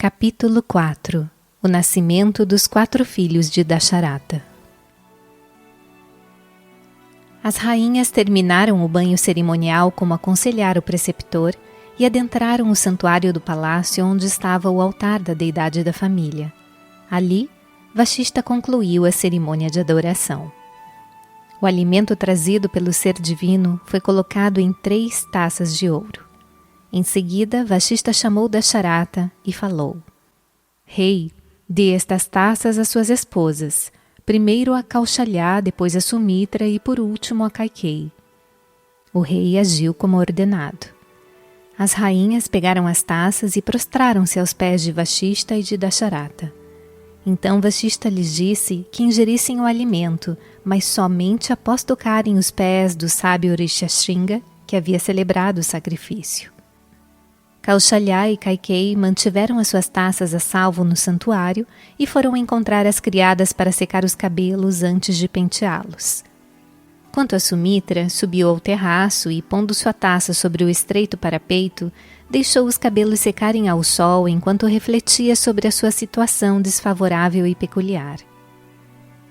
Capítulo 4 O nascimento dos 4 filhos de Dasharata. As rainhas terminaram o banho cerimonial como aconselhara o preceptor e adentraram o santuário do palácio onde estava o altar da deidade da família. Ali, Vashishta concluiu a cerimônia de adoração. O alimento trazido pelo ser divino foi colocado em 3 taças de ouro. Em seguida, Vashishta chamou Dasharata e falou: Rei, dê estas taças às suas esposas, primeiro a Kaushalya, depois a Sumitra e por último a Kaikeyi. O rei agiu como ordenado. As rainhas pegaram as taças e prostraram-se aos pés de Vashishta e de Dasharata. Então Vashishta lhes disse que ingerissem o alimento, mas somente após tocarem os pés do sábio Rishashringa, que havia celebrado o sacrifício. Kaushalya e Kaikeyi mantiveram as suas taças a salvo no santuário e foram encontrar as criadas para secar os cabelos antes de penteá-los. Quanto a Sumitra, subiu ao terraço e, pondo sua taça sobre o estreito parapeito, deixou os cabelos secarem ao sol enquanto refletia sobre a sua situação desfavorável e peculiar.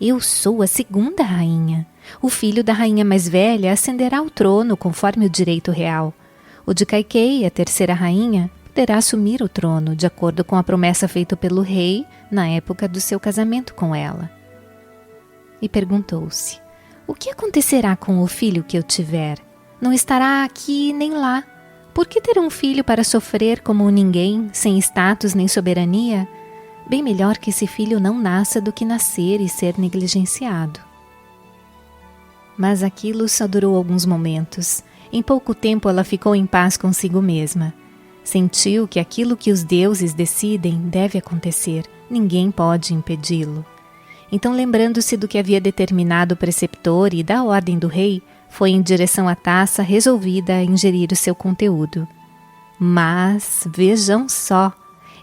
Eu sou a 2ª rainha. O filho da rainha mais velha ascenderá ao trono conforme o direito real. O de Kaikeyi, a 3ª rainha, poderá assumir o trono, de acordo com a promessa feita pelo rei na época do seu casamento com ela. E perguntou-se: o que acontecerá com o filho que eu tiver? Não estará aqui nem lá. Por que ter um filho para sofrer como um ninguém, sem status nem soberania? Bem melhor que esse filho não nasça do que nascer e ser negligenciado. Mas aquilo só durou alguns momentos. Em pouco tempo ela ficou em paz consigo mesma. Sentiu que aquilo que os deuses decidem deve acontecer, ninguém pode impedi-lo. Então, lembrando-se do que havia determinado o preceptor e da ordem do rei, foi em direção à taça resolvida a ingerir o seu conteúdo. Mas, vejam só,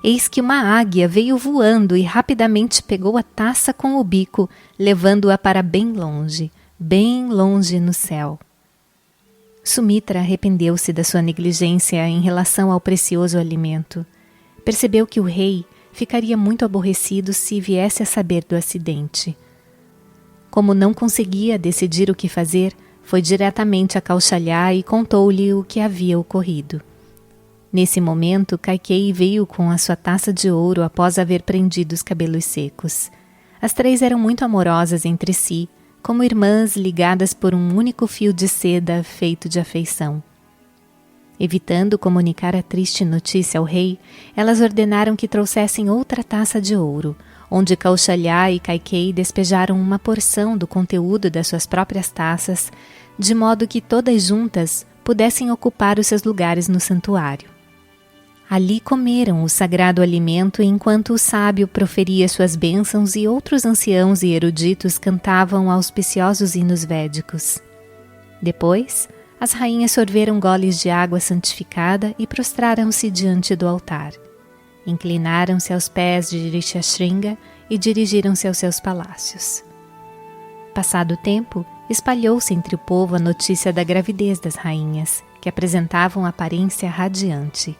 eis que uma águia veio voando e rapidamente pegou a taça com o bico, levando-a para bem longe no céu. Sumitra arrependeu-se da sua negligência em relação ao precioso alimento. Percebeu que o rei ficaria muito aborrecido se viesse a saber do acidente. Como não conseguia decidir o que fazer, foi diretamente a Kaushalya e contou-lhe o que havia ocorrido. Nesse momento, Kaikeyi veio com a sua taça de ouro após haver prendido os cabelos secos. As 3 eram muito amorosas entre si, como irmãs ligadas por um único fio de seda feito de afeição. Evitando comunicar a triste notícia ao rei, elas ordenaram que trouxessem outra taça de ouro, onde Kaushalya e Kaikeyi despejaram uma porção do conteúdo das suas próprias taças, de modo que todas juntas pudessem ocupar os seus lugares no santuário. Ali comeram o sagrado alimento enquanto o sábio proferia suas bênçãos e outros anciãos e eruditos cantavam auspiciosos hinos védicos. Depois, as rainhas sorveram goles de água santificada e prostraram-se diante do altar. Inclinaram-se aos pés de Rishashringa e dirigiram-se aos seus palácios. Passado o tempo, espalhou-se entre o povo a notícia da gravidez das rainhas, que apresentavam aparência radiante.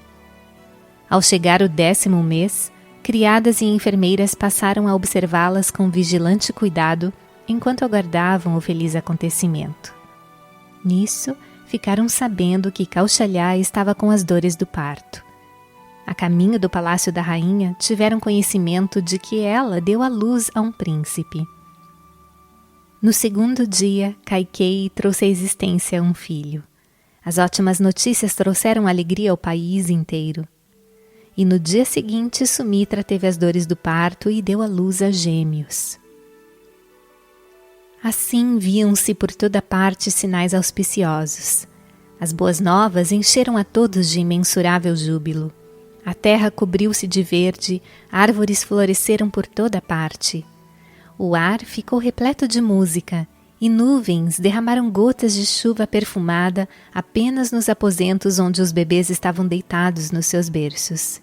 Ao chegar o 10º mês, criadas e enfermeiras passaram a observá-las com vigilante cuidado enquanto aguardavam o feliz acontecimento. Nisso, ficaram sabendo que Kaushalya estava com as dores do parto. A caminho do palácio da rainha, tiveram conhecimento de que ela deu à luz a um príncipe. No 2º dia, Kaikeyi trouxe à existência um filho. As ótimas notícias trouxeram alegria ao país inteiro. E no dia seguinte, Sumitra teve as dores do parto e deu à luz a gêmeos. Assim viam-se por toda parte sinais auspiciosos. As boas novas encheram a todos de imensurável júbilo. A terra cobriu-se de verde, árvores floresceram por toda parte. O ar ficou repleto de música, e nuvens derramaram gotas de chuva perfumada apenas nos aposentos onde os bebês estavam deitados nos seus berços.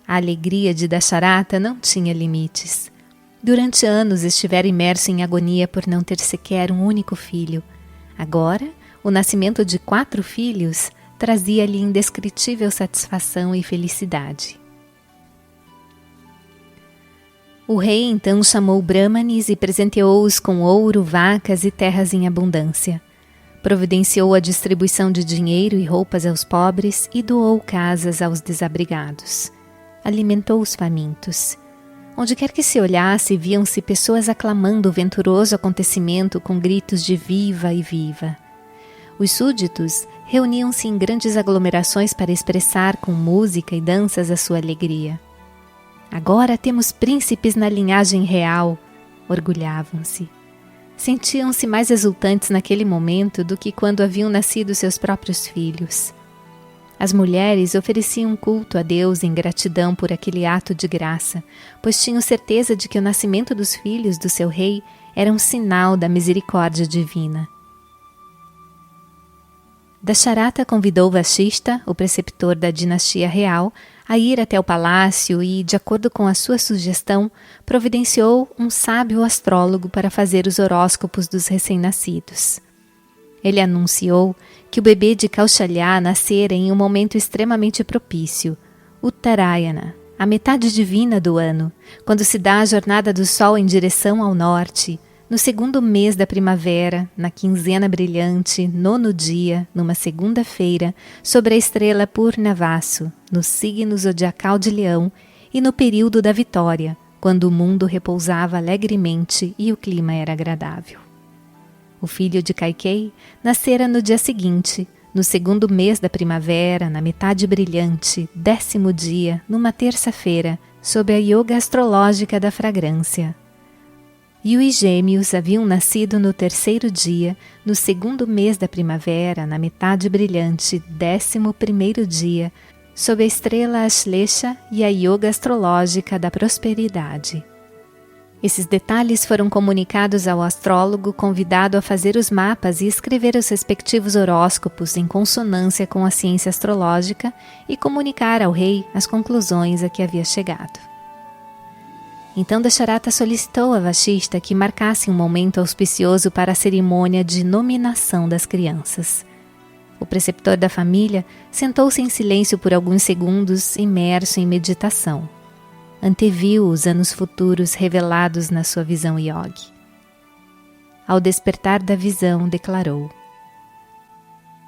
A alegria de Dasharata não tinha limites. Durante anos estivera imerso em agonia por não ter sequer um único filho. Agora, o nascimento de 4 filhos trazia-lhe indescritível satisfação e felicidade. O rei então chamou Brahmanes e presenteou-os com ouro, vacas e terras em abundância. Providenciou a distribuição de dinheiro e roupas aos pobres e doou casas aos desabrigados. Alimentou os famintos. Onde quer que se olhasse, viam-se pessoas aclamando o venturoso acontecimento com gritos de viva e viva. Os súditos reuniam-se em grandes aglomerações para expressar com música e danças a sua alegria. Agora temos príncipes na linhagem real, orgulhavam-se. Sentiam-se mais exultantes naquele momento do que quando haviam nascido seus próprios filhos. As mulheres ofereciam culto a Deus em gratidão por aquele ato de graça, pois tinham certeza de que o nascimento dos filhos do seu rei era um sinal da misericórdia divina. Dasharata convidou Vashishta, o preceptor da dinastia real, a ir até o palácio e, de acordo com a sua sugestão, providenciou um sábio astrólogo para fazer os horóscopos dos recém-nascidos. Ele anunciou que o bebê de Kaushalya nascera em um momento extremamente propício, Uttarayana, a metade divina do ano, quando se dá a jornada do sol em direção ao norte, no segundo mês da primavera, na quinzena brilhante, 9º dia, numa segunda-feira, sobre a estrela Purnavasu, no signo zodiacal de Leão, e no período da vitória, quando o mundo repousava alegremente e o clima era agradável. O filho de Kaikeyi nascera no dia seguinte, no segundo mês da primavera, na metade brilhante, 10º dia, numa terça-feira, sob a yoga astrológica da fragrância. E os gêmeos haviam nascido no terceiro dia, no segundo mês da primavera, na metade brilhante, 11º dia, sob a estrela Ashlesha e a yoga astrológica da prosperidade. Esses detalhes foram comunicados ao astrólogo convidado a fazer os mapas e escrever os respectivos horóscopos em consonância com a ciência astrológica e comunicar ao rei as conclusões a que havia chegado. Então Dasharata solicitou a Vashishta que marcasse um momento auspicioso para a cerimônia de nominação das crianças. O preceptor da família sentou-se em silêncio por alguns segundos, imerso em meditação. Anteviu os anos futuros revelados na sua visão yogi. Ao despertar da visão, declarou: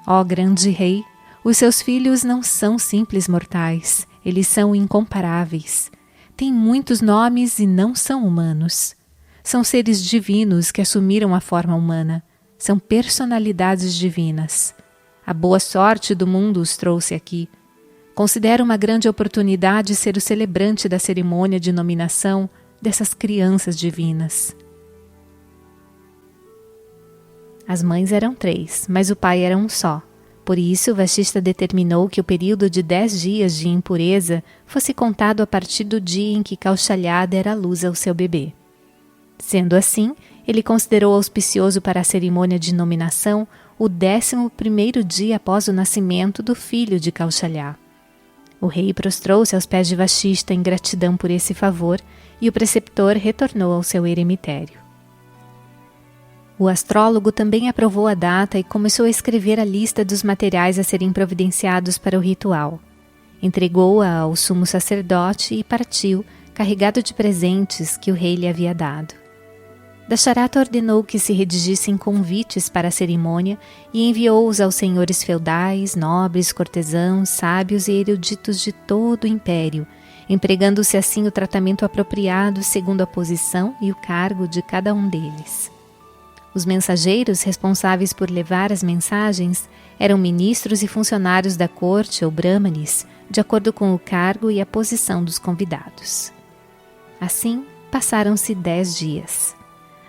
Ó grande rei, os seus filhos não são simples mortais, eles são incomparáveis. Têm muitos nomes e não são humanos. São seres divinos que assumiram a forma humana. São personalidades divinas. A boa sorte do mundo os trouxe aqui. Considero uma grande oportunidade ser o celebrante da cerimônia de nominação dessas crianças divinas. As mães eram 3, mas o pai era um só. Por isso, Vashishta determinou que o período de 10 dias de impureza fosse contado a partir do dia em que Kaushalya dera à luz ao seu bebê. Sendo assim, ele considerou auspicioso para a cerimônia de nominação o 11º dia após o nascimento do filho de Kaushalya. O rei prostrou-se aos pés de Vashishta em gratidão por esse favor e o preceptor retornou ao seu eremitério. O astrólogo também aprovou a data e começou a escrever a lista dos materiais a serem providenciados para o ritual. Entregou-a ao sumo sacerdote e partiu, carregado de presentes que o rei lhe havia dado. Dasharata ordenou que se redigissem convites para a cerimônia e enviou-os aos senhores feudais, nobres, cortesãos, sábios e eruditos de todo o império, empregando-se assim o tratamento apropriado segundo a posição e o cargo de cada um deles. Os mensageiros responsáveis por levar as mensagens eram ministros e funcionários da corte ou brahmanes, de acordo com o cargo e a posição dos convidados. Assim, passaram-se 10 dias.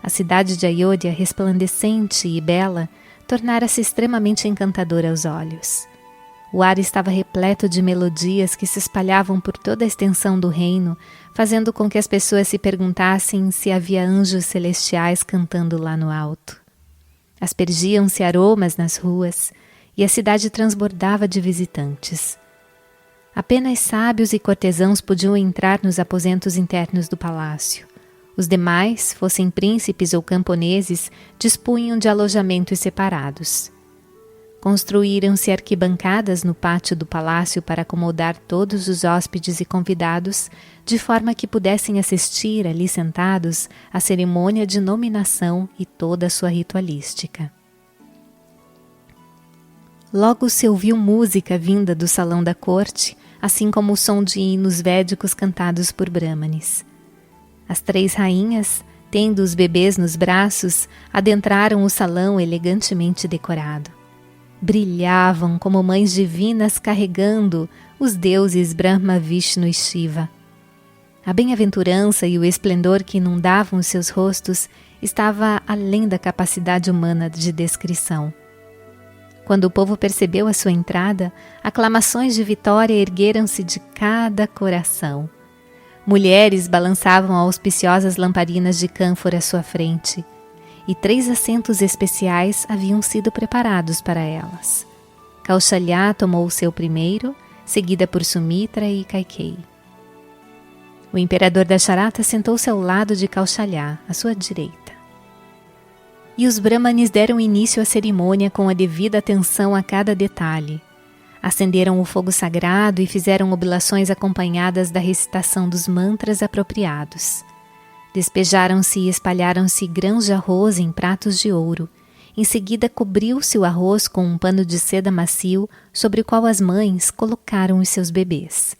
A cidade de Ayodhya, resplandecente e bela, tornara-se extremamente encantadora aos olhos. O ar estava repleto de melodias que se espalhavam por toda a extensão do reino, fazendo com que as pessoas se perguntassem se havia anjos celestiais cantando lá no alto. Aspergiam-se aromas nas ruas e a cidade transbordava de visitantes. Apenas sábios e cortesãos podiam entrar nos aposentos internos do palácio. Os demais, fossem príncipes ou camponeses, dispunham de alojamentos separados. Construíram-se arquibancadas no pátio do palácio para acomodar todos os hóspedes e convidados, de forma que pudessem assistir ali sentados à cerimônia de nominação e toda a sua ritualística. Logo se ouviu música vinda do salão da corte, assim como o som de hinos védicos cantados por brahmanes. As 3 rainhas, tendo os bebês nos braços, adentraram o salão elegantemente decorado. Brilhavam como mães divinas carregando os deuses Brahma, Vishnu e Shiva. A bem-aventurança e o esplendor que inundavam os seus rostos estava além da capacidade humana de descrição. Quando o povo percebeu a sua entrada, aclamações de vitória ergueram-se de cada coração. Mulheres balançavam auspiciosas lamparinas de cânfora à sua frente, e 3 assentos especiais haviam sido preparados para elas. Kaushalya tomou o seu primeiro, seguida por Sumitra e Kaikeyi. O imperador Dasharata sentou-se ao lado de Kaushalya, à sua direita. E os brahmanes deram início à cerimônia com a devida atenção a cada detalhe. Acenderam o fogo sagrado e fizeram oblações acompanhadas da recitação dos mantras apropriados. Despejaram-se e espalharam-se grãos de arroz em pratos de ouro. Em seguida cobriu-se o arroz com um pano de seda macio sobre o qual as mães colocaram os seus bebês.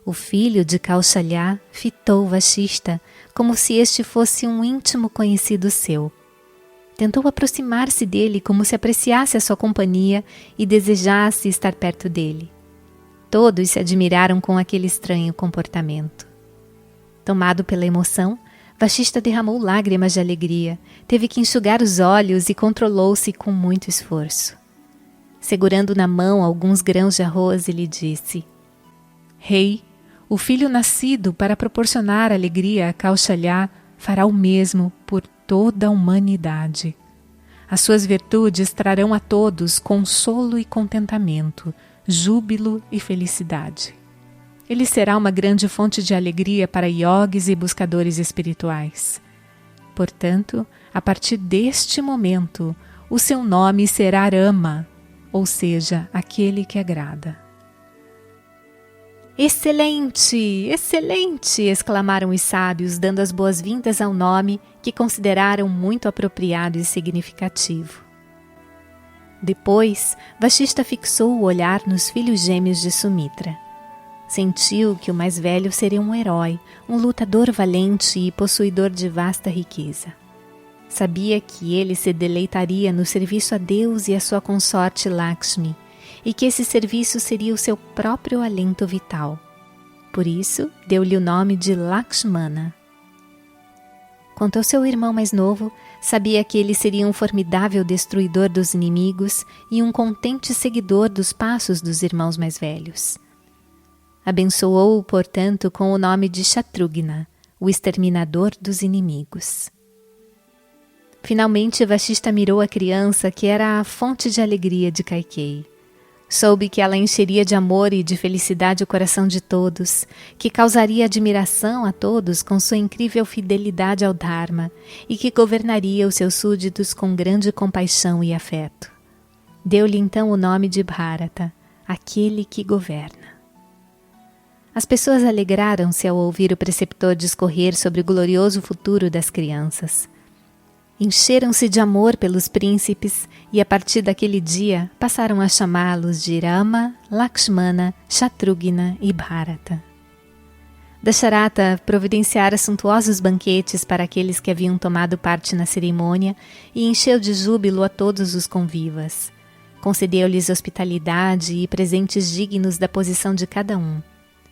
O filho de Kaushalya fitou Vashishta como se este fosse um íntimo conhecido seu. Tentou aproximar-se dele como se apreciasse a sua companhia e desejasse estar perto dele. Todos se admiraram com aquele estranho comportamento. Tomado pela emoção, Vashishta derramou lágrimas de alegria, teve que enxugar os olhos e controlou-se com muito esforço. Segurando na mão alguns grãos de arroz, ele disse: Rei, o filho nascido para proporcionar alegria a Kaushalya fará o mesmo por toda a humanidade. As suas virtudes trarão a todos consolo e contentamento, júbilo e felicidade. Ele será uma grande fonte de alegria para yogis e buscadores espirituais. Portanto, a partir deste momento, o seu nome será Rama, ou seja, aquele que agrada. Excelente! Excelente! Exclamaram os sábios, dando as boas-vindas ao nome que consideraram muito apropriado e significativo. Depois, Vashishta fixou o olhar nos filhos gêmeos de Sumitra. Sentiu que o mais velho seria um herói, um lutador valente e possuidor de vasta riqueza. Sabia que ele se deleitaria no serviço a Deus e a sua consorte Lakshmi, e que esse serviço seria o seu próprio alento vital. Por isso, deu-lhe o nome de Lakshmana. Quanto ao seu irmão mais novo, sabia que ele seria um formidável destruidor dos inimigos e um contente seguidor dos passos dos irmãos mais velhos. Abençoou-o, portanto, com o nome de Shatrugna, o exterminador dos inimigos. Finalmente, Vashishta mirou a criança que era a fonte de alegria de Kaikeyi. Soube que ela encheria de amor e de felicidade o coração de todos, que causaria admiração a todos com sua incrível fidelidade ao Dharma e que governaria os seus súditos com grande compaixão e afeto. Deu-lhe então o nome de Bharata, aquele que governa. As pessoas alegraram-se ao ouvir o preceptor discorrer sobre o glorioso futuro das crianças. Encheram-se de amor pelos príncipes e, a partir daquele dia, passaram a chamá-los de Rama, Lakshmana, Shatrugna e Bharata. Dasharata providenciara suntuosos banquetes para aqueles que haviam tomado parte na cerimônia e encheu de júbilo a todos os convivas. Concedeu-lhes hospitalidade e presentes dignos da posição de cada um.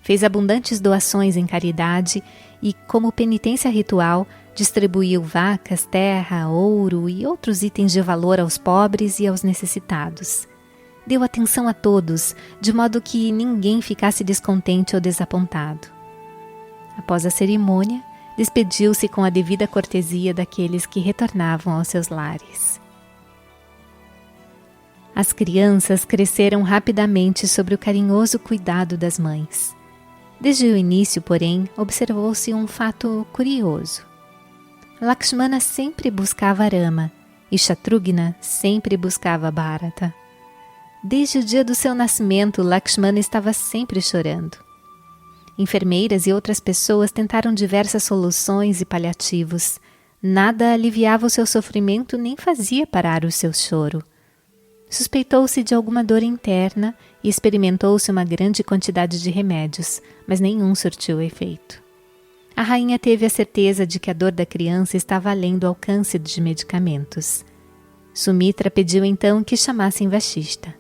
Fez abundantes doações em caridade e, como penitência ritual, distribuiu vacas, terra, ouro e outros itens de valor aos pobres e aos necessitados. Deu atenção a todos, de modo que ninguém ficasse descontente ou desapontado. Após a cerimônia, despediu-se com a devida cortesia daqueles que retornavam aos seus lares. As crianças cresceram rapidamente sob o carinhoso cuidado das mães. Desde o início, porém, observou-se um fato curioso. Lakshmana sempre buscava Rama e Shatrugna sempre buscava Bharata. Desde o dia do seu nascimento, Lakshmana estava sempre chorando. Enfermeiras e outras pessoas tentaram diversas soluções e paliativos. Nada aliviava o seu sofrimento nem fazia parar o seu choro. Suspeitou-se de alguma dor interna e experimentou-se uma grande quantidade de remédios, mas nenhum surtiu efeito. A rainha teve a certeza de que a dor da criança estava além do alcance de medicamentos. Sumitra pediu então que chamassem Vashishta.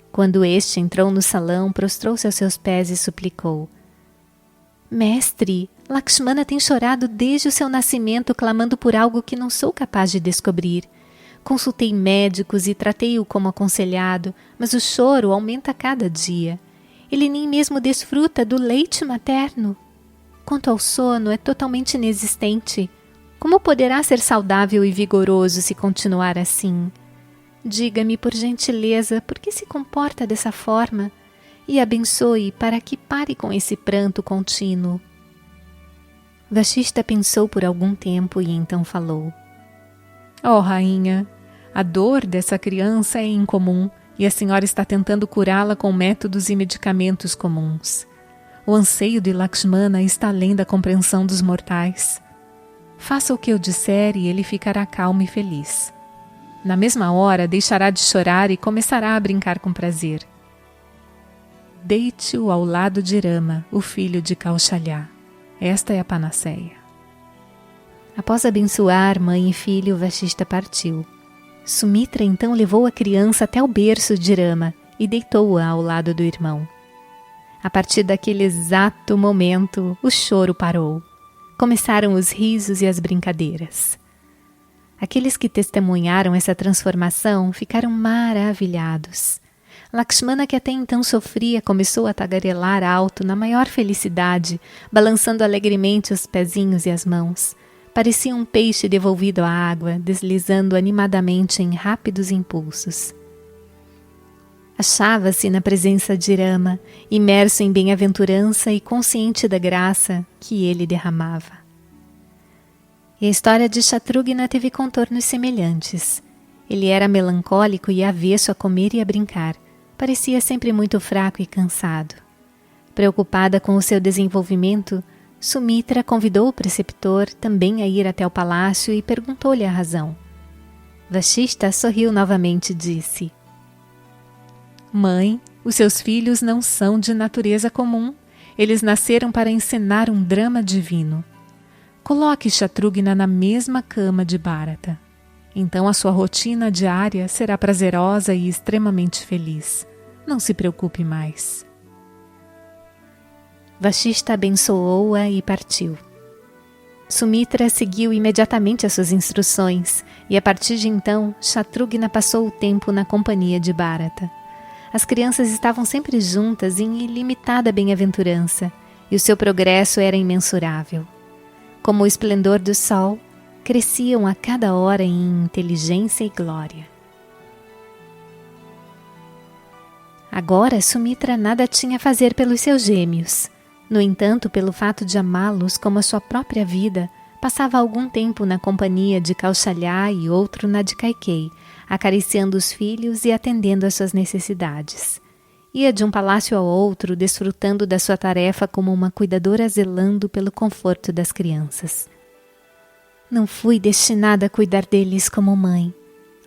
Quando este entrou no salão, prostrou-se aos seus pés e suplicou: Mestre, Lakshmana tem chorado desde o seu nascimento, clamando por algo que não sou capaz de descobrir. Consultei médicos e tratei-o como aconselhado, mas o choro aumenta a cada dia. Ele nem mesmo desfruta do leite materno. Quanto ao sono, é totalmente inexistente. Como poderá ser saudável e vigoroso se continuar assim? Diga-me, por gentileza, por que se comporta dessa forma? E abençoe para que pare com esse pranto contínuo. Vashishta pensou por algum tempo e então falou: Ó rainha, a dor dessa criança é incomum e a senhora está tentando curá-la com métodos e medicamentos comuns. O anseio de Lakshmana está além da compreensão dos mortais. Faça o que eu disser e ele ficará calmo e feliz. Na mesma hora deixará de chorar e começará a brincar com prazer. Deite-o ao lado de Rama, o filho de Kaushalya. Esta é a panaceia. Após abençoar mãe e filho, Vashishta partiu. Sumitra então levou a criança até o berço de Rama e deitou-a ao lado do irmão. A partir daquele exato momento, o choro parou. Começaram os risos e as brincadeiras. Aqueles que testemunharam essa transformação ficaram maravilhados. Lakshmana, que até então sofria, começou a tagarelar alto na maior felicidade, balançando alegremente os pezinhos e as mãos. Parecia um peixe devolvido à água, deslizando animadamente em rápidos impulsos. Achava-se na presença de Rama, imerso em bem-aventurança e consciente da graça que ele derramava. E a história de Shatrughna teve contornos semelhantes. Ele era melancólico e avesso a comer e a brincar. Parecia sempre muito fraco e cansado. Preocupada com o seu desenvolvimento, Sumitra convidou o preceptor também a ir até o palácio e perguntou-lhe a razão. Vashishta sorriu novamente e disse: Mãe, os seus filhos não são de natureza comum. Eles nasceram para encenar um drama divino. Coloque Shatrughna na mesma cama de Bharata. Então a sua rotina diária será prazerosa e extremamente feliz. Não se preocupe mais. Vashishta abençoou-a e partiu. Sumitra seguiu imediatamente as suas instruções e a partir de então Shatrughna passou o tempo na companhia de Bharata. As crianças estavam sempre juntas em ilimitada bem-aventurança e o seu progresso era imensurável. Como o esplendor do sol, cresciam a cada hora em inteligência e glória. Agora Sumitra nada tinha a fazer pelos seus gêmeos. No entanto, pelo fato de amá-los como a sua própria vida, passava algum tempo na companhia de Kaushalya e outro na de Kaikeyi, acariciando os filhos e atendendo às suas necessidades. Ia de um palácio ao outro, desfrutando da sua tarefa como uma cuidadora zelando pelo conforto das crianças. Não fui destinada a cuidar deles como mãe.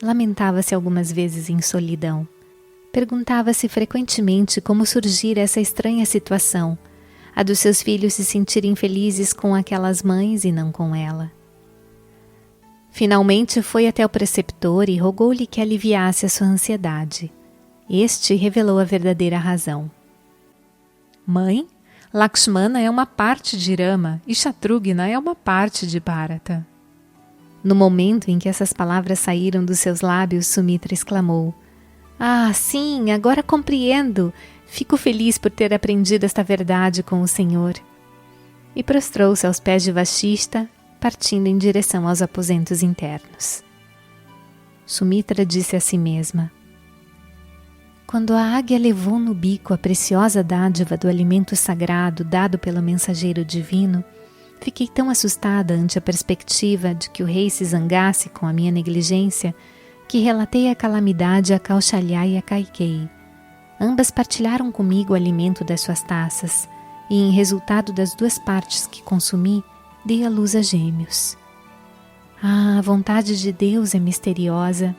Lamentava-se algumas vezes em solidão. Perguntava-se frequentemente como surgir essa estranha situação, a dos seus filhos se sentirem felizes com aquelas mães e não com ela. Finalmente foi até o preceptor e rogou-lhe que aliviasse a sua ansiedade. Este revelou a verdadeira razão. Mãe, Lakshmana é uma parte de Rama e Shatrughna é uma parte de Bharata. No momento em que essas palavras saíram dos seus lábios, Sumitra exclamou: Ah, sim, agora compreendo. Fico feliz por ter aprendido esta verdade com o Senhor. E prostrou-se aos pés de Vashishta, partindo em direção aos aposentos internos. Sumitra disse a si mesma: Quando a águia levou no bico a preciosa dádiva do alimento sagrado dado pelo mensageiro divino, fiquei tão assustada ante a perspectiva de que o rei se zangasse com a minha negligência, que relatei a calamidade a Kausalya e a Kaikeyi. Ambas partilharam comigo o alimento das suas taças, e em resultado das 2 partes que consumi, dei à luz a gêmeos. Ah, a vontade de Deus é misteriosa.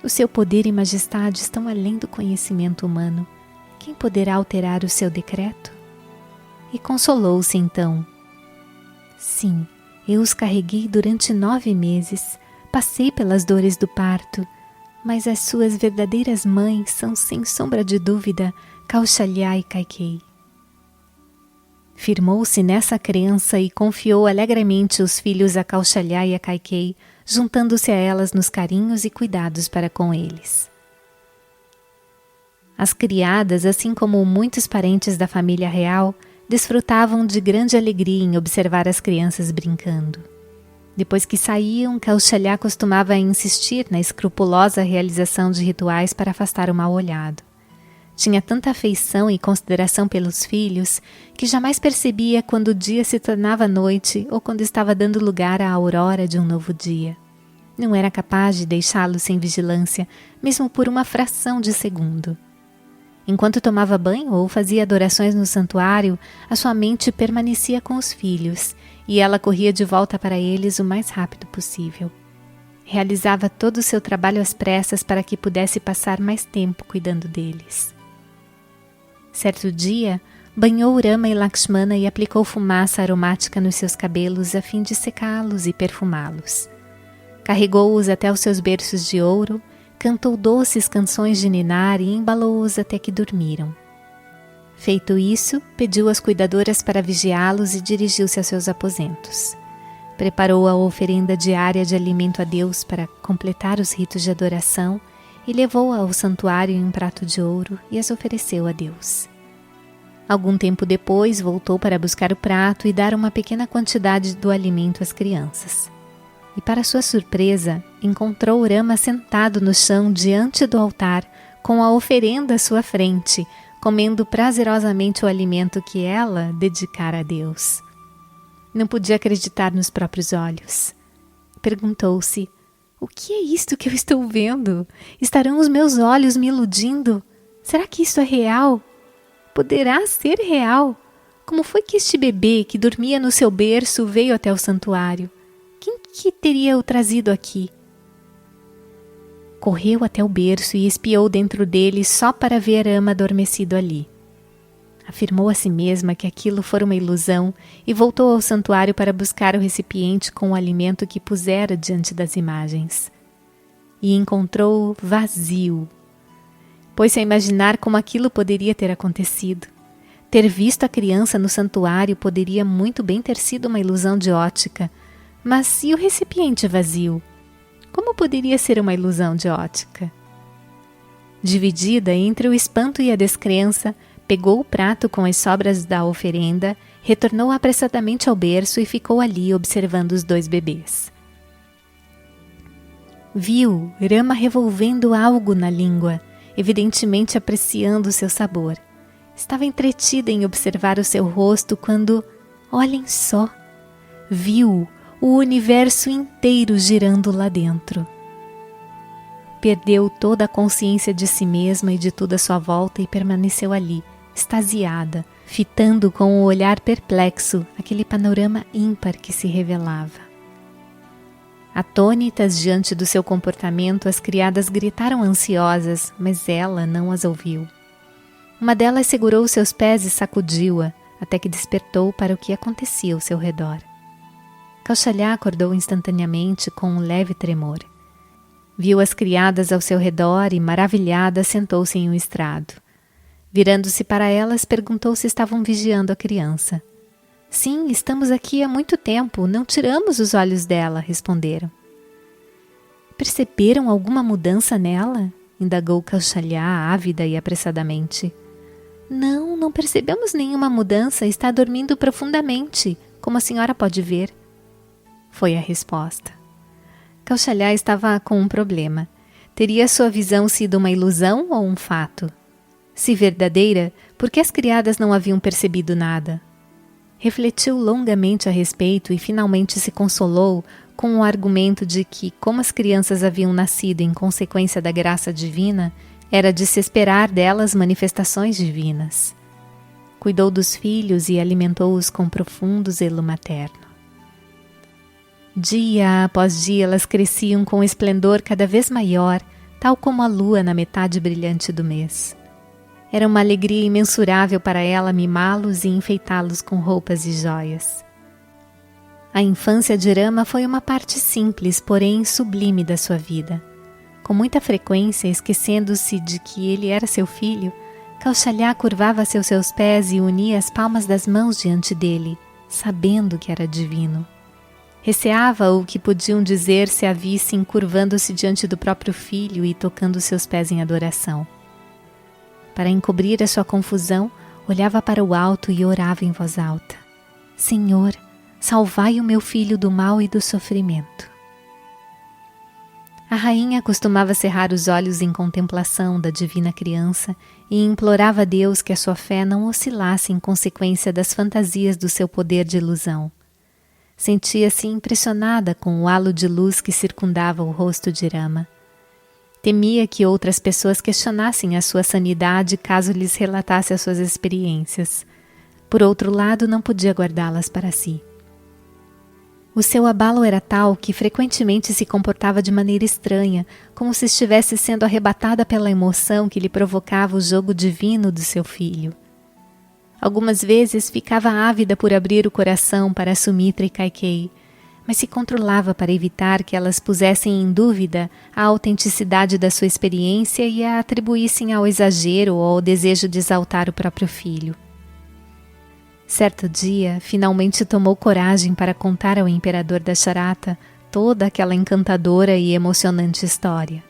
O seu poder e majestade estão além do conhecimento humano. Quem poderá alterar o seu decreto? E consolou-se então. Sim, eu os carreguei durante 9 meses, passei pelas dores do parto, mas as suas verdadeiras mães são, sem sombra de dúvida, Kausalya e Kaikeyi. Firmou-se nessa crença e confiou alegremente os filhos a Kausalya e a Kaikeyi, juntando-se a elas nos carinhos e cuidados para com eles. As criadas, assim como muitos parentes da família real, desfrutavam de grande alegria em observar as crianças brincando. Depois que saíam, Kausalya costumava insistir na escrupulosa realização de rituais para afastar o mal-olhado. Tinha tanta afeição e consideração pelos filhos que jamais percebia quando o dia se tornava noite ou quando estava dando lugar à aurora de um novo dia. Não era capaz de deixá-los sem vigilância, mesmo por uma fração de segundo. Enquanto tomava banho ou fazia adorações no santuário, a sua mente permanecia com os filhos e ela corria de volta para eles o mais rápido possível. Realizava todo o seu trabalho às pressas para que pudesse passar mais tempo cuidando deles. Certo dia, banhou Rama e Lakshmana e aplicou fumaça aromática nos seus cabelos a fim de secá-los e perfumá-los. Carregou-os até os seus berços de ouro, cantou doces canções de ninar e embalou-os até que dormiram. Feito isso, pediu às cuidadoras para vigiá-los e dirigiu-se a seus aposentos. Preparou a oferenda diária de alimento a Deus para completar os ritos de adoração e levou-a ao santuário em um prato de ouro e as ofereceu a Deus. Algum tempo depois, voltou para buscar o prato e dar uma pequena quantidade do alimento às crianças. E, para sua surpresa, encontrou Rama sentado no chão diante do altar, com a oferenda à sua frente, comendo prazerosamente o alimento que ela dedicara a Deus. Não podia acreditar nos próprios olhos. Perguntou-se: o que é isto que eu estou vendo? Estarão os meus olhos me iludindo? Será que isto é real? Poderá ser real? Como foi que este bebê que dormia no seu berço veio até o santuário? Quem que teria o trazido aqui? Correu até o berço e espiou dentro dele só para ver Rama adormecido ali. Afirmou a si mesma que aquilo fora uma ilusão e voltou ao santuário para buscar o recipiente com o alimento que pusera diante das imagens. E encontrou-o vazio. Pôs-se a imaginar como aquilo poderia ter acontecido. Ter visto a criança no santuário poderia muito bem ter sido uma ilusão de ótica, mas e o recipiente vazio? Como poderia ser uma ilusão de ótica? Dividida entre o espanto e a descrença, pegou o prato com as sobras da oferenda, retornou apressadamente ao berço e ficou ali observando os 2 bebês. Viu Rama revolvendo algo na língua, evidentemente apreciando o seu sabor. Estava entretida em observar o seu rosto quando, olhem só, viu o universo inteiro girando lá dentro. Perdeu toda a consciência de si mesma e de tudo à sua volta e permaneceu ali, extasiada, fitando com o olhar perplexo aquele panorama ímpar que se revelava. Atônitas diante do seu comportamento, as criadas gritaram ansiosas, mas ela não as ouviu. Uma delas segurou seus pés e sacudiu-a, até que despertou para o que acontecia ao seu redor. Kausalya acordou instantaneamente com um leve tremor. Viu as criadas ao seu redor e, maravilhada, sentou-se em um estrado. Virando-se para elas, perguntou se estavam vigiando a criança. Sim, estamos aqui há muito tempo, não tiramos os olhos dela, responderam. Perceberam alguma mudança nela? Indagou Kausalya, ávida e apressadamente. Não percebemos nenhuma mudança, está dormindo profundamente, como a senhora pode ver. Foi a resposta. Kausalya estava com um problema. Teria sua visão sido uma ilusão ou um fato? Se verdadeira, por que as criadas não haviam percebido nada? Refletiu longamente a respeito e finalmente se consolou com o argumento de que, como as crianças haviam nascido em consequência da graça divina, era de se esperar delas manifestações divinas. Cuidou dos filhos e alimentou-os com profundo zelo materno. Dia após dia elas cresciam com esplendor cada vez maior, tal como a lua na metade brilhante do mês. Era uma alegria imensurável para ela mimá-los e enfeitá-los com roupas e joias. A infância de Rama foi uma parte simples, porém sublime da sua vida. Com muita frequência, esquecendo-se de que ele era seu filho, Kaushalya curvava-se aos seus pés e unia as palmas das mãos diante dele, sabendo que era divino. Receava o que podiam dizer se a vissem curvando-se diante do próprio filho e tocando seus pés em adoração. Para encobrir a sua confusão, olhava para o alto e orava em voz alta: Senhor, salvai o meu filho do mal e do sofrimento. A rainha costumava cerrar os olhos em contemplação da divina criança e implorava a Deus que a sua fé não oscilasse em consequência das fantasias do seu poder de ilusão. Sentia-se impressionada com o halo de luz que circundava o rosto de Rama. Temia que outras pessoas questionassem a sua sanidade caso lhes relatasse as suas experiências. Por outro lado, não podia guardá-las para si. O seu abalo era tal que frequentemente se comportava de maneira estranha, como se estivesse sendo arrebatada pela emoção que lhe provocava o jogo divino do seu filho. Algumas vezes ficava ávida por abrir o coração para Sumitra e Kaikeyi, mas se controlava para evitar que elas pusessem em dúvida a autenticidade da sua experiência e a atribuíssem ao exagero ou ao desejo de exaltar o próprio filho. Certo dia, finalmente tomou coragem para contar ao imperador da Charata toda aquela encantadora e emocionante história.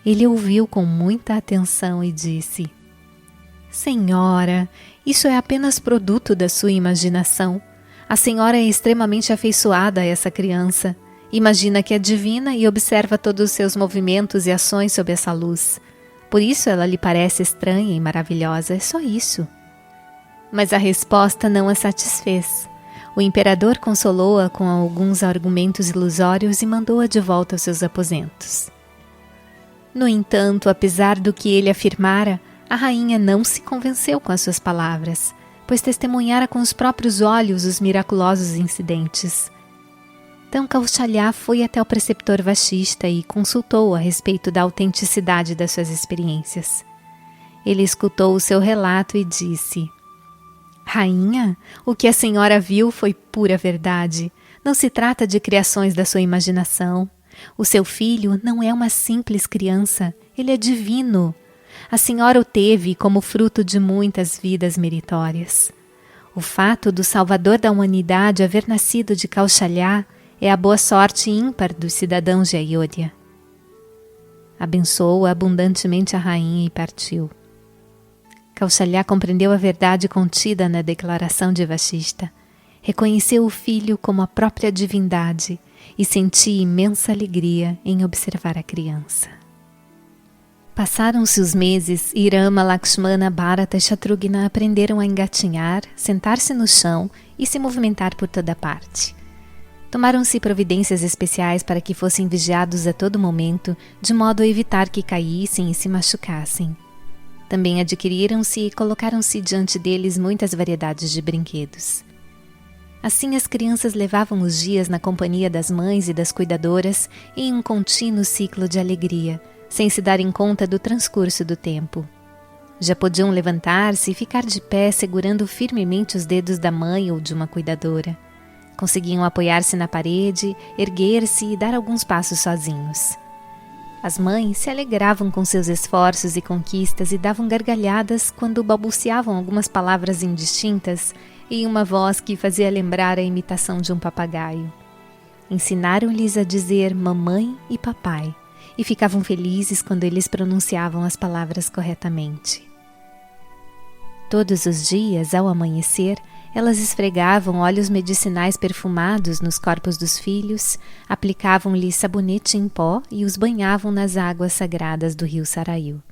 Ele ouviu com muita atenção e disse: Senhora, isso é apenas produto da sua imaginação. A senhora é extremamente afeiçoada a essa criança. Imagina que é divina e observa todos os seus movimentos e ações sob essa luz. Por isso ela lhe parece estranha e maravilhosa, é só isso. Mas a resposta não a satisfez. O imperador consolou-a com alguns argumentos ilusórios e mandou-a de volta aos seus aposentos. No entanto, apesar do que ele afirmara, a rainha não se convenceu com as suas palavras, pois testemunhara com os próprios olhos os miraculosos incidentes. Então Kaushalya foi até o preceptor Vashishta e consultou a respeito da autenticidade das suas experiências. Ele escutou o seu relato e disse: Rainha, o que a senhora viu foi pura verdade. Não se trata de criações da sua imaginação. O seu filho não é uma simples criança, ele é divino. A senhora o teve como fruto de muitas vidas meritórias. O fato do Salvador da humanidade haver nascido de Kaushalya é a boa sorte ímpar dos cidadãos de Ayodhya. Abençoou abundantemente a rainha e partiu. Kaushalya compreendeu a verdade contida na declaração de Vashishta, reconheceu o filho como a própria divindade e sentia imensa alegria em observar a criança. Passaram-se os meses e Rama, Lakshmana, Bharata e Shatrugna aprenderam a engatinhar, sentar-se no chão e se movimentar por toda parte. Tomaram-se providências especiais para que fossem vigiados a todo momento, de modo a evitar que caíssem e se machucassem. Também adquiriram-se e colocaram-se diante deles muitas variedades de brinquedos. Assim as crianças levavam os dias na companhia das mães e das cuidadoras em um contínuo ciclo de alegria, sem se darem conta do transcurso do tempo. Já podiam levantar-se e ficar de pé segurando firmemente os dedos da mãe ou de uma cuidadora. Conseguiam apoiar-se na parede, erguer-se e dar alguns passos sozinhos. As mães se alegravam com seus esforços e conquistas e davam gargalhadas quando balbuciavam algumas palavras indistintas em uma voz que fazia lembrar a imitação de um papagaio. Ensinaram-lhes a dizer mamãe e papai, e ficavam felizes quando eles pronunciavam as palavras corretamente. Todos os dias, ao amanhecer, elas esfregavam óleos medicinais perfumados nos corpos dos filhos, aplicavam-lhes sabonete em pó e os banhavam nas águas sagradas do rio Sarayu.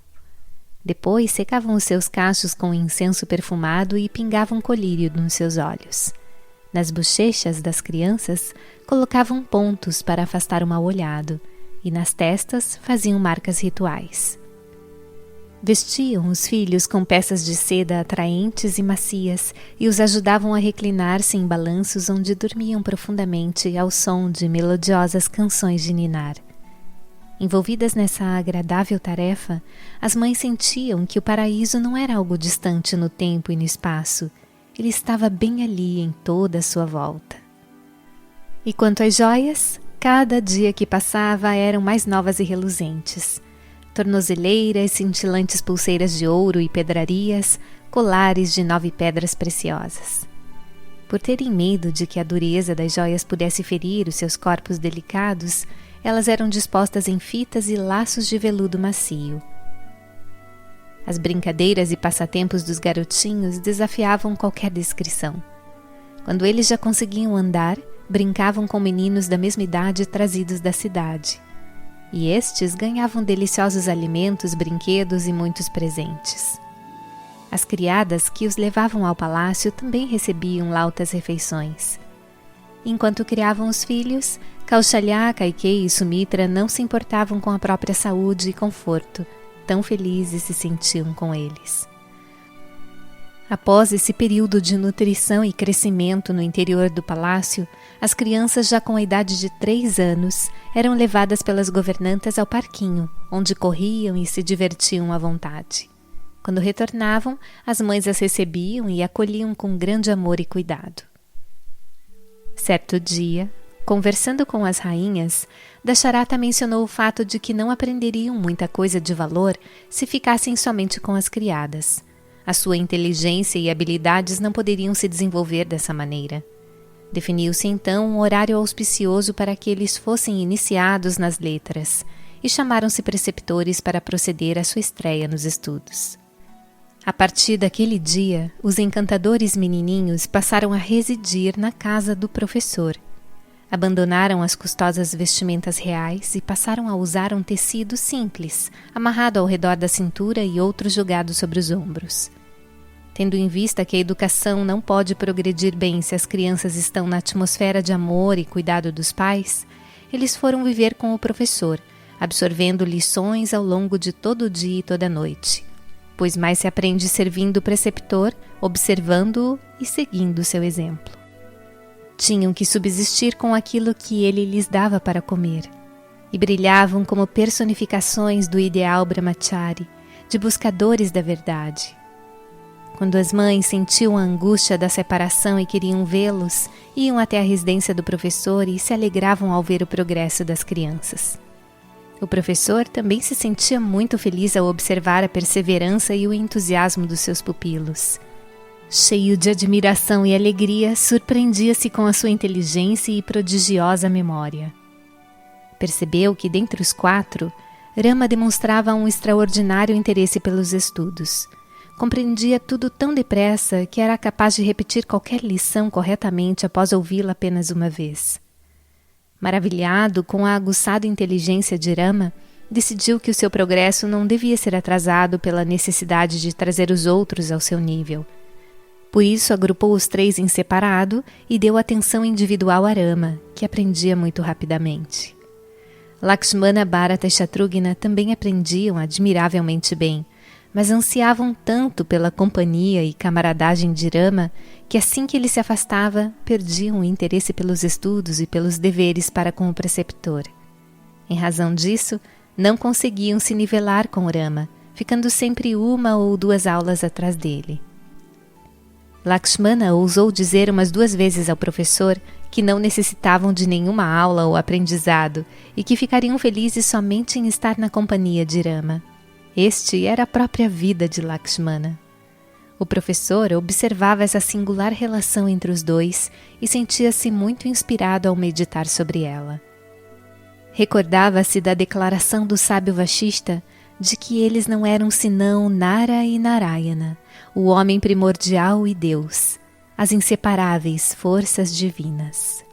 Depois secavam os seus cachos com incenso perfumado e pingavam colírio nos seus olhos. Nas bochechas das crianças colocavam pontos para afastar o mal-olhado e nas testas faziam marcas rituais. Vestiam os filhos com peças de seda atraentes e macias e os ajudavam a reclinar-se em balanços onde dormiam profundamente ao som de melodiosas canções de ninar. Envolvidas nessa agradável tarefa, as mães sentiam que o paraíso não era algo distante no tempo e no espaço, ele estava bem ali em toda a sua volta. E quanto às joias, cada dia que passava eram mais novas e reluzentes. Tornozeleiras, cintilantes pulseiras de ouro e pedrarias, colares de 9 pedras preciosas. Por terem medo de que a dureza das joias pudesse ferir os seus corpos delicados, elas eram dispostas em fitas e laços de veludo macio. As brincadeiras e passatempos dos garotinhos desafiavam qualquer descrição. Quando eles já conseguiam andar, brincavam com meninos da mesma idade trazidos da cidade. E estes ganhavam deliciosos alimentos, brinquedos e muitos presentes. As criadas que os levavam ao palácio também recebiam lautas refeições. Enquanto criavam os filhos, Kaushalya, Kaikeyi e Sumitra não se importavam com a própria saúde e conforto, tão felizes se sentiam com eles. Após esse período de nutrição e crescimento no interior do palácio, as crianças já com a idade de 3 anos eram levadas pelas governantas ao parquinho, onde corriam e se divertiam à vontade. Quando retornavam, as mães as recebiam e acolhiam com grande amor e cuidado. Certo dia, conversando com as rainhas, Dasharata mencionou o fato de que não aprenderiam muita coisa de valor se ficassem somente com as criadas. A sua inteligência e habilidades não poderiam se desenvolver dessa maneira. Definiu-se então um horário auspicioso para que eles fossem iniciados nas letras e chamaram-se preceptores para proceder à sua estreia nos estudos. A partir daquele dia, os encantadores menininhos passaram a residir na casa do professor. Abandonaram as custosas vestimentas reais e passaram a usar um tecido simples, amarrado ao redor da cintura e outro jogado sobre os ombros. Tendo em vista que a educação não pode progredir bem se as crianças estão na atmosfera de amor e cuidado dos pais, eles foram viver com o professor, absorvendo lições ao longo de todo o dia e toda a noite, pois mais se aprende servindo o preceptor, observando-o e seguindo seu exemplo. Tinham que subsistir com aquilo que ele lhes dava para comer, e brilhavam como personificações do ideal brahmachari, de buscadores da verdade. Quando as mães sentiam a angústia da separação e queriam vê-los, iam até a residência do professor e se alegravam ao ver o progresso das crianças. O professor também se sentia muito feliz ao observar a perseverança e o entusiasmo dos seus pupilos. Cheio de admiração e alegria, surpreendia-se com a sua inteligência e prodigiosa memória. Percebeu que, dentre os 4, Rama demonstrava um extraordinário interesse pelos estudos. Compreendia tudo tão depressa que era capaz de repetir qualquer lição corretamente após ouvi-la apenas uma vez. Maravilhado com a aguçada inteligência de Rama, decidiu que o seu progresso não devia ser atrasado pela necessidade de trazer os outros ao seu nível. Por isso, agrupou os 3 em separado e deu atenção individual a Rama, que aprendia muito rapidamente. Lakshmana, Bharata e Shatrugna também aprendiam admiravelmente bem, mas ansiavam tanto pela companhia e camaradagem de Rama que assim que ele se afastava, perdiam o interesse pelos estudos e pelos deveres para com o preceptor. Em razão disso, não conseguiam se nivelar com Rama, ficando sempre 1 ou 2 aulas atrás dele. Lakshmana ousou dizer umas 2 vezes ao professor que não necessitavam de nenhuma aula ou aprendizado e que ficariam felizes somente em estar na companhia de Rama. Este era a própria vida de Lakshmana. O professor observava essa singular relação entre os dois e sentia-se muito inspirado ao meditar sobre ela. Recordava-se da declaração do sábio Vashishta de que eles não eram senão Nara e Narayana, o homem primordial e Deus, as inseparáveis forças divinas.